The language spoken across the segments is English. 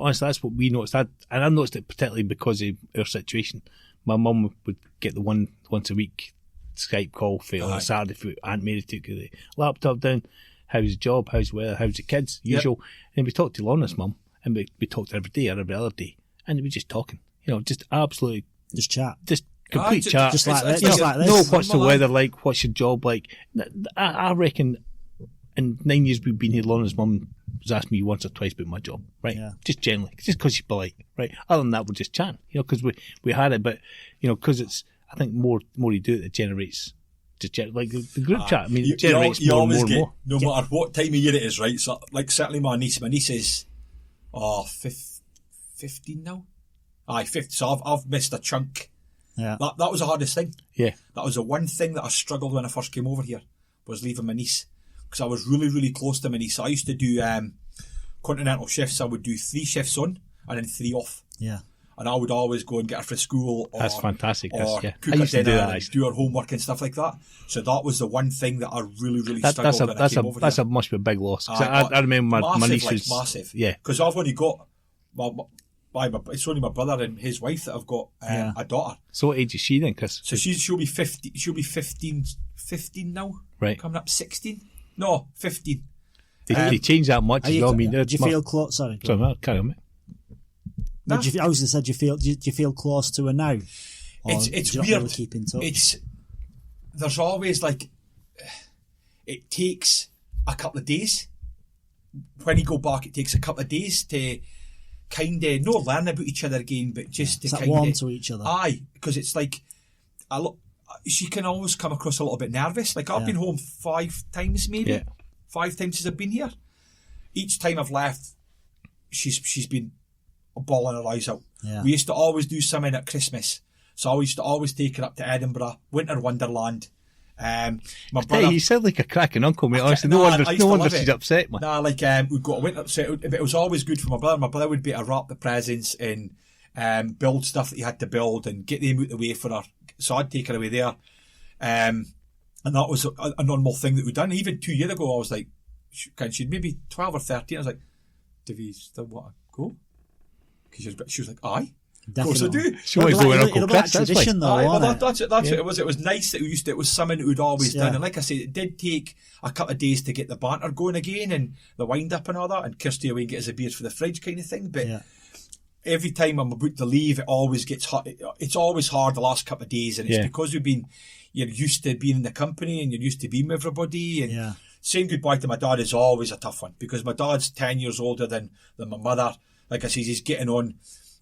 honestly, that's what we noticed. And I noticed it particularly because of our situation. My mum would get the once a week Skype call for on a Saturday for Aunt Mary took the laptop down. How's the job? How's the weather? How's the kids? Usual. And we talked to Lorna's mum, and we talked every day or every other day, and we were just talking. Just absolutely just chat, just complete chat, just like this. No, what's the weather like? What's your job like? I reckon in 9 years we've been here, Lorna's mum was asking me once or twice about my job, right? Yeah. Just generally, just because she's polite, right? Other than that, we're just chatting, because we had it, but because it's, I think more you do it generates. Like the group chat, I mean, it generates more and more. No matter what time of year it is, right? So, like, certainly my niece is 15 now. Aye, 50. So I've missed a chunk. Yeah, that was the hardest thing. Yeah, that was the one thing that I struggled when I first came over here, was leaving my niece, because I was really, really close to my niece. I used to do continental shifts. I would do 3 shifts on and then 3 off. Yeah. And I would always go and get her for school. That's fantastic. Cook her dinner and do her homework and stuff like that. So that was the one thing that I really, really struggled when I came over here. Must be a big loss. I remember my niece was massive. Yeah. Because I've only got, it's only my brother and his wife that have got a daughter. So what age is she then, Chris? So she'll be 50. She'll be 15 now. Right. Coming up 16. No, 15. They change that much as well. I mean, do you feel close? Sorry, carry on, mate. No, I was going to say, do you feel close to her now? It's weird. Really keep in touch? There's always it takes a couple of days. When you go back, it takes a couple of days to kind of not learn about each other again, but just to kind of warm to each other. Aye, because it's like she can always come across a little bit nervous. Like I've been home 5 times, maybe 5 times since I've been here. Each time I've left, she's been bawling her eyes out. Yeah. We used to always do something at Christmas, so I used to always take her up to Edinburgh, Winter Wonderland. My brother, you sound like a cracking uncle, mate. Honestly, no wonder she's upset, man. Nah, we'd go to Winter, so it was always good for my brother. My brother would be able to wrap the presents and build stuff that he had to build and get them out the way for her. So I'd take her away there, and that was a normal thing that we'd done. Even 2 years ago, I was like, she'd maybe 12 or 13. I was like, do we still want to go? Because she was like, aye. Definitely. Of course I do. She always doing Uncle Chris. Tradition, though. That's it. It was. It was nice that it was something that we'd always done. And like I said, it did take a couple of days to get the banter going again and the wind up and all that, and Kirsty away and get us a beer for the fridge kind of thing. But every time I'm about to leave, it always gets hard. It's always hard the last couple of days, and it's because you're used to being in the company and you're used to being with everybody. And saying goodbye to my dad is always a tough one, because my dad's 10 years older than my mother. Like I said, he's getting on.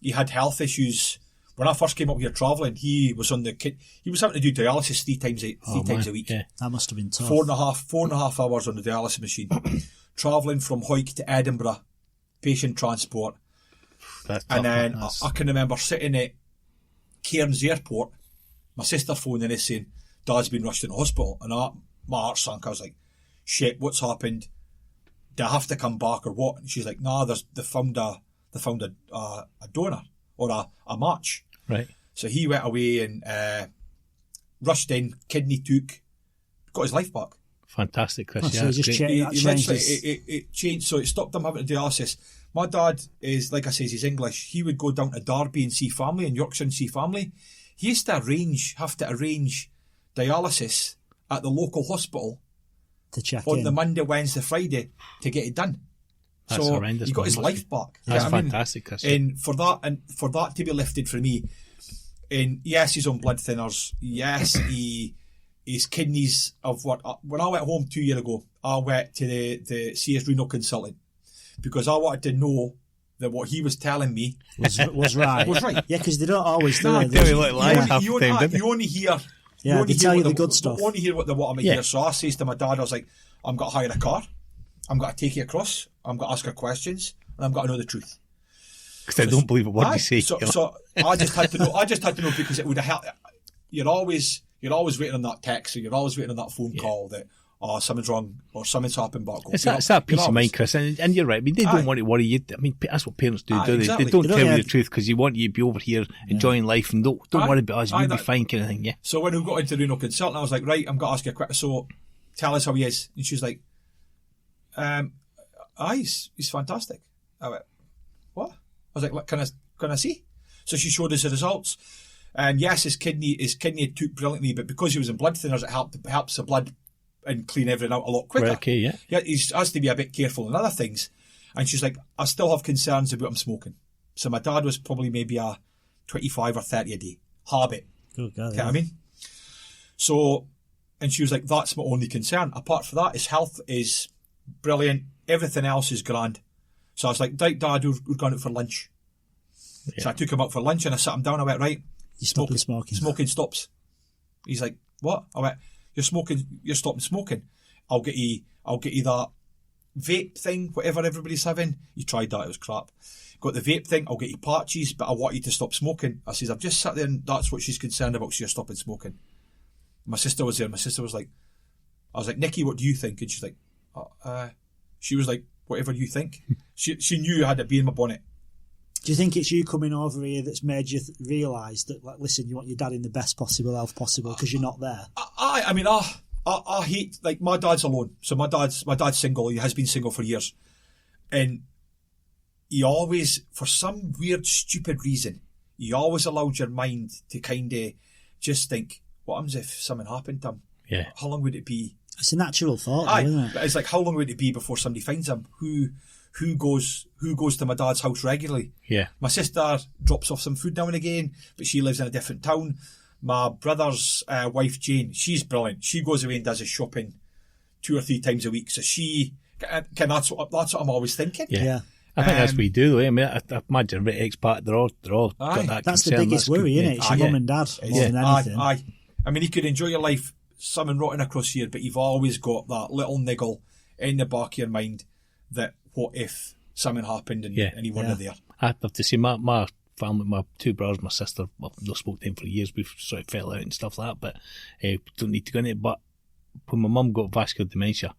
He had health issues. When I first came up here travelling, he was on he was having to do dialysis three times a week. Yeah. That must have been tough. 4.5 hours on the dialysis machine. Travelling from Hawick to Edinburgh, patient transport. That's and tough, then I can remember sitting at Cairns Airport, my sister phoning us saying, Dad's been rushed in the hospital. And my heart sank. I was like, shit, what's happened? Do I have to come back or what? And she's like, nah, they found a donor or a match. Right. So he went away and rushed in, kidney took, got his life back. Fantastic, Chris. So it changed. So it stopped him having to dialysis. My dad is, like I says, he's English. He would go down to Derby and see family, in Yorkshire and see family. He used to have to arrange dialysis at the local hospital to check on in the Monday, Wednesday, Friday to get it done. That's so horrendous. He got his life back. That's fantastic, Chris. And for that to be lifted for me, and yes, he's on blood thinners. Yes, his kidneys of what. When I went home 2 years ago, I went to the see his renal consultant because I wanted to know that what he was telling me was right. Was right. Yeah, because they don't always do it. You only hear. Yeah, they tell you the good stuff. You only hear what they want to hear. So I says to my dad, I was like, I'm going to hire a car. I'm going to take you across. I'm going to ask her questions, and I'm going to know the truth. Because I don't believe a word you say. So I just had to know. I just had to know because it would have helped. You're always waiting on that text, or you're always waiting on that phone call that something's wrong or something's happened back home. It's that peace of mind, Chris, and you're right. I mean, they don't want to worry you. I mean, that's what parents do, do they? Exactly. They don't tell you the truth because you want you to be over here enjoying life and don't worry about us. We'll be fine, kind of thing. Yeah. So when we got into renal consultant, I was like, right, I'm going to ask you a quick. So tell us how he is, and she's like, he's fantastic. I went, what? was like, look, can I see? So she showed us the results. And yes, his kidney had took brilliantly, but because he was in blood thinners, it helps the blood and clean everything out a lot quicker. Right, okay, yeah. Yeah, he has to be a bit careful in other things. And she's like, I still have concerns about him smoking. So my dad was probably maybe a 25 or 30 a day habit. Good God, What I mean? So, and she was like, that's my only concern. Apart from that, his health is brilliant. Everything else is grand. So I was like, Dad, we're going out for lunch. Yeah. So I took him out for lunch and I sat him down. I went, right, you're stopping smoking. Smoking stops. He's like, what? I went, you're stopping smoking. I'll get you that vape thing, whatever everybody's having. You tried that, it was crap. Got the vape thing, I'll get you patches, but I want you to stop smoking. I says, I've just sat there and that's what she's concerned about, so you're stopping smoking. My sister was there. My sister was like, I was like, Nikki, what do you think? And she's like, she was like, whatever you think. She knew I had to be in my bonnet. Do you think it's you coming over here that's made you realise that, like, listen, you want your dad in the best possible health possible because you're not there? I hate, like, my dad's alone. So my dad's single. He has been single for years. And he always, for some weird, stupid reason, he always allowed your mind to kind of just think, what happens if something happened to him? Yeah. How long would it be? It's a natural thought, isn't it? But it's like, how long would it be before somebody finds him? Who goes to my dad's house regularly? Yeah. My sister drops off some food now and again, but she lives in a different town. My brother's wife, Jane, she's brilliant. She goes away and does his shopping 2 or 3 times a week. So that's what I'm always thinking. Yeah. I think that's what you do, though. I mean, I imagine every expat, they're all got that That's concern. the biggest worry, isn't it? It's your mum and dad more than anything. I mean, you could enjoy your life something rotten across here, but you've always got that little niggle in the back of your mind that what if something happened and he wasn't there. I have to say, my family, my 2 brothers, my sister, well, I've not spoken to them for years. We've sort of fell out and stuff like that, but don't need to go into it. But when my mum got vascular dementia,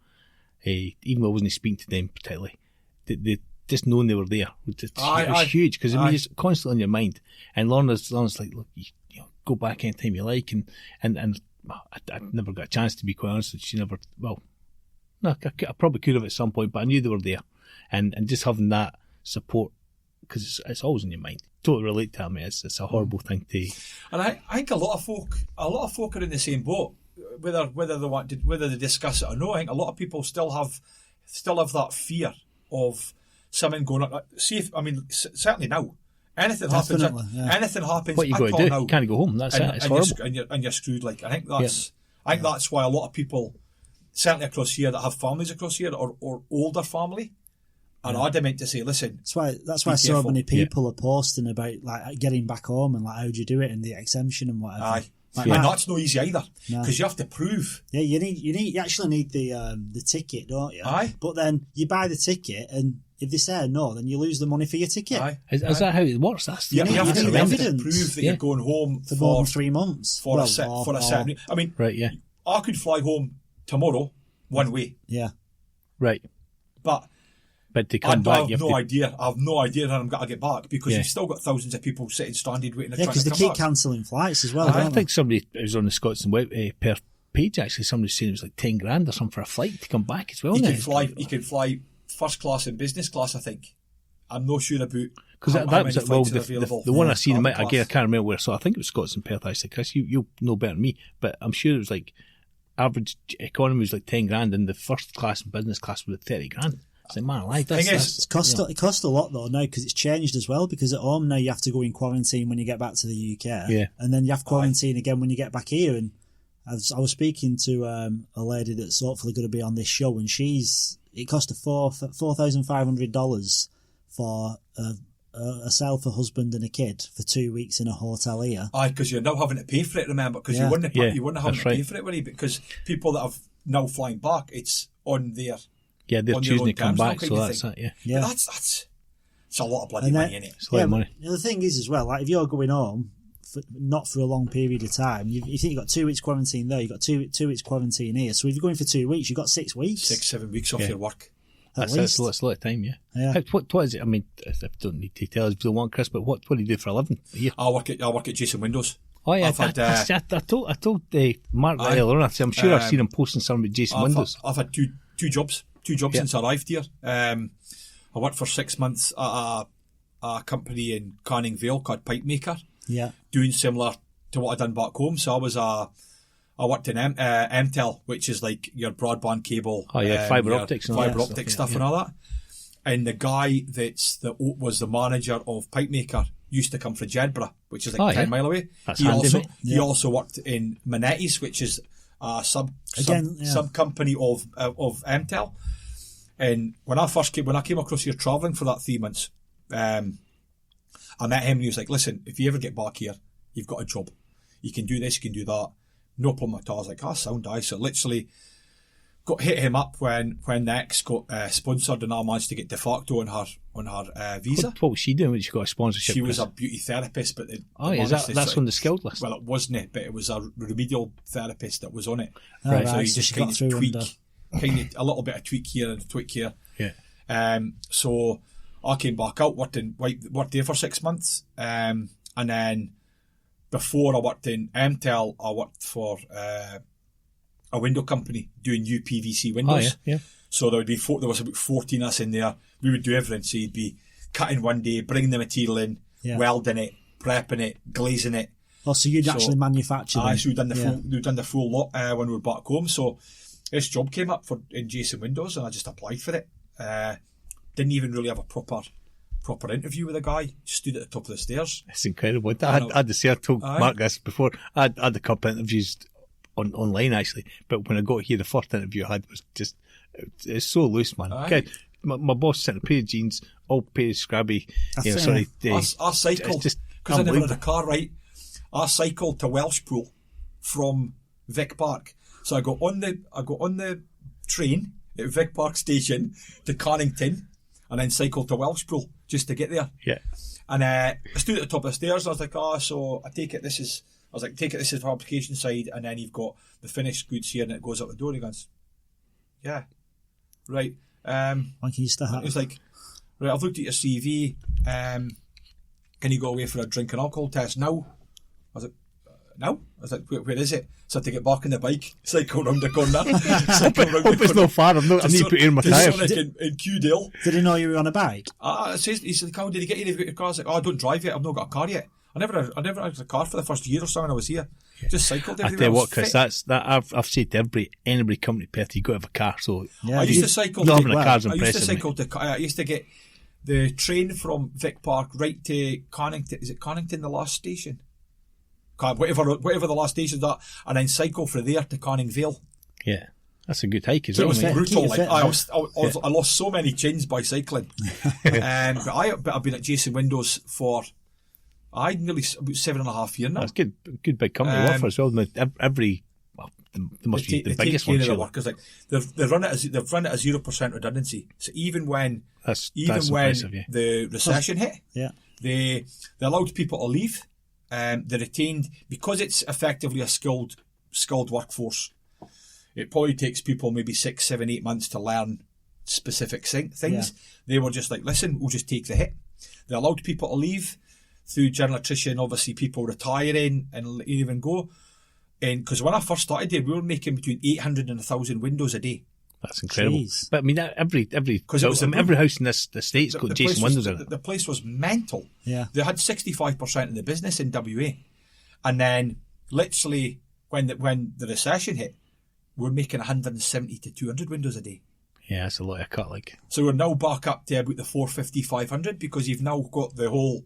even though I wasn't speaking to them particularly, they just knowing they were there, it was huge, because I mean, it's constantly on your mind. And Lorna's like, look, you know, go back anytime you like, and I never got a chance, to be quite honest. She never, well, no, I probably could have at some point, but I knew they were there, and just having that support, because it's always in your mind. Totally relate to that, mate. It's a horrible thing to. And I think a lot of folk are in the same boat, whether they discuss it or not. I think a lot of people still have that fear of something going on. Certainly now, anything happens. What you got to do? Now, you can't go home. That's it. It's horrible. And you're screwed. Like, I think that's why a lot of people, certainly across here, that have families across here or older family, are adamant to say, listen. That's why so many people are posting about, like, getting back home and, like, how do you do it and the exemption and whatever. Aye. And that's no easy either, because you have to prove. Yeah, you actually need the ticket, don't you? Aye. But then you buy the ticket, and if they say no, then you lose the money for your ticket. Aye. Is that how it works? That's you have to evidence. prove that you're going home for more than 3 months for a certain. I mean, right? Yeah. I could fly home tomorrow one way. Yeah. Right. But to come back, I have no idea how I'm going to get back, because you've still got thousands of people sitting stranded waiting. Yeah, because they keep cancelling flights as well. I think somebody was on the Scots and Perth page, actually. Somebody was saying it was like 10 grand or something for a flight to come back as well. You can fly first class and business class, I think. I'm not sure about because that was the one I seen. Again, I can't remember where. So I think it was Scots and Perth. Actually, Chris, you'll know better than me, but I'm sure it was like average economy was like 10 grand, and the first class and business class was 30 grand. It's like, man, like it costs a lot though now, because it's changed as well, because at home now you have to go in quarantine when you get back to the UK, and then you have quarantine again when you get back here. And I was speaking to a lady that's hopefully going to be on this show, and it cost her $4,500 for herself, a husband and a kid for 2 weeks in a hotel here. Aye, because you're now having to pay for it, remember, because you wouldn't have to pay for it, really, because people that have now flying back, it's on their... Yeah, they're choosing to come back, so that's it, yeah. But that's a lot of bloody money, innit? It's a lot of money. The thing is as well, like, if you're going home, not for a long period of time, you think you've got 2 weeks quarantine there, you've got two weeks quarantine here, so if you're going for 2 weeks, you've got 6 weeks. 6-7 weeks off your work. That's a lot of time, yeah. What is it? I mean, I don't need to tell us if you don't want, Chris, but what do you do for a living here? I work at Jason Windows. Oh yeah, I told Mark earlier. I'm sure I've seen him posting something about Jason Windows. I've had two jobs since I arrived here. I worked for 6 months at a company in Canning Vale called Pipe Maker. Yeah. Doing similar to what I'd done back home. So I worked in MTEL, which is like your broadband cable. Oh yeah, fibre optics stuff and all that. And the guy that was the manager of Pipe Maker used to come from Jedburgh, which is like 10 mile away. That's he also worked in Manetti's, which is a sub company of MTEL. And when I came across here travelling for that 3 months, I met him and he was like, "Listen, if you ever get back here, you've got a job. You can do this, you can do that. No problem at all." I was like, sound nice. So literally hit him up when the ex got sponsored, and I managed to get de facto on her visa. What was she doing when she got a sponsorship? She was a beauty therapist, but that's on the skilled list. Well, it wasn't, but it was a remedial therapist that was on it. Right. So you just kind of tweak, kind of a little bit of tweak here and tweak here. Yeah. So I came back out, worked there for 6 months, and then before I worked in MTEL, I worked for a window company doing UPVC windows. Yeah. So there was about 14 of us in there. We would do everything. So you'd be cutting one day, bringing the material in, welding it, prepping it, glazing it. Oh, so you'd actually manufacture them? So we'd done the full lot when we were back home. So this job came up in Jason Windows, and I just applied for it. Didn't even really have a proper interview with a guy. Just stood at the top of the stairs. It's incredible. I had to say, I told Mark this before. I had a couple of interviews online actually, but when I got here, the first interview I had was just, it's so loose, man. Okay, my boss sent a pair of jeans, all pair of scrabby. I cycled because I never had a car. Right, I cycled to Welshpool from Vic Park. So I got on the train at Vic Park station to Connington, and then cycled to Welshpool just to get there. Yeah. And I stood at the top of the stairs. And I was like, so I take it this is the fabrication side, and then you've got the finished goods here, and it goes up the door. And he goes, yeah, right. Like he used to have. It was like, right, I've looked at your CV. Can you go away for a drink and alcohol test now? I was like, no. I was like, where is it? So I had to get back on the bike, cycle round the corner. Hope it's not far. I need to put in my tyres. In Cudale. Did he know you were on a bike? He said, "How did he get you to your car?" I was like, I don't drive yet. I've not got a car yet. I never had a car for the first year or so when I was here. Just cycled everywhere. I tell you what, Chris, I've said to anybody coming to Perth, you've got to have a car. So I used to cycle. I used to get the train from Vic Park right to Connington. Is it Connington, the last station? Whatever the last station's at, and then cycle from there to Canning Vale. Yeah, that's a good hike as well. It was brutal. I lost so many chins by cycling. But I've been at Jason Windows for nearly about 7.5 years now. That's good big company to work for as well. They must be the biggest one. The workers, like they've run it as 0% redundancy. So even when the recession hit, they allowed people to leave. They retained, because it's effectively a skilled workforce. It probably takes people maybe 6, 7, 8 months to learn specific things. Yeah. They were just like, listen, we'll just take the hit. They allowed people to leave through general attrition, obviously people retiring and even go. And because when I first started there, we were making between 800 and 1,000 windows a day. That's incredible. Jeez. But I mean, every house in this state's got Jason Windows in it. The place was mental. Yeah. They had 65% of the business in WA, and then literally when the recession hit, we're making 170 to 200 windows a day. Yeah, that's a lot of cut. So we're now back up to about the 450, 500 because you've now got the whole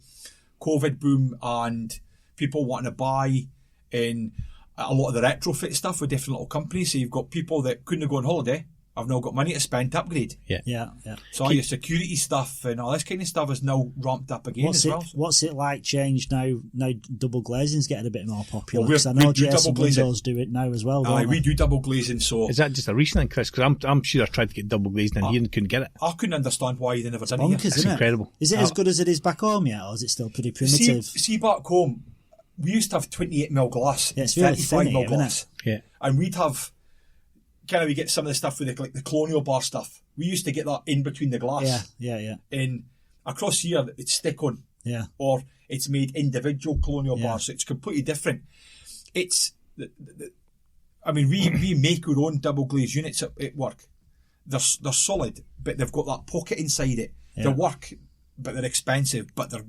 COVID boom and people wanting to buy in a lot of the retrofit stuff with different little companies. So you've got people that couldn't go on holiday. I've now got money to spend to upgrade. Yeah. So all your security stuff and all this kind of stuff is now ramped up again as well. What's it like changed now? Now double glazing's getting a bit more popular. Because I know Jason Windows do it now as well. We do double glazing. So is that just a recent thing, Chris? Because I'm sure I tried to get double glazing in here and couldn't get it. I couldn't understand why they never done it. It's incredible. Is it as good as it is back home yet, or is it still pretty primitive? See back home, we used to have 28mm glass, it's really 35mm glass, yeah, and we'd have. We get some of the stuff with the colonial bar stuff. We used to get that in between the glass. Yeah. And across here, it's stick on. Yeah. Or it's made individual colonial bars, so it's completely different. It's, we make our own double glazed units at work. They're solid, but they've got that pocket inside it. Yeah. They work but they're expensive, but they're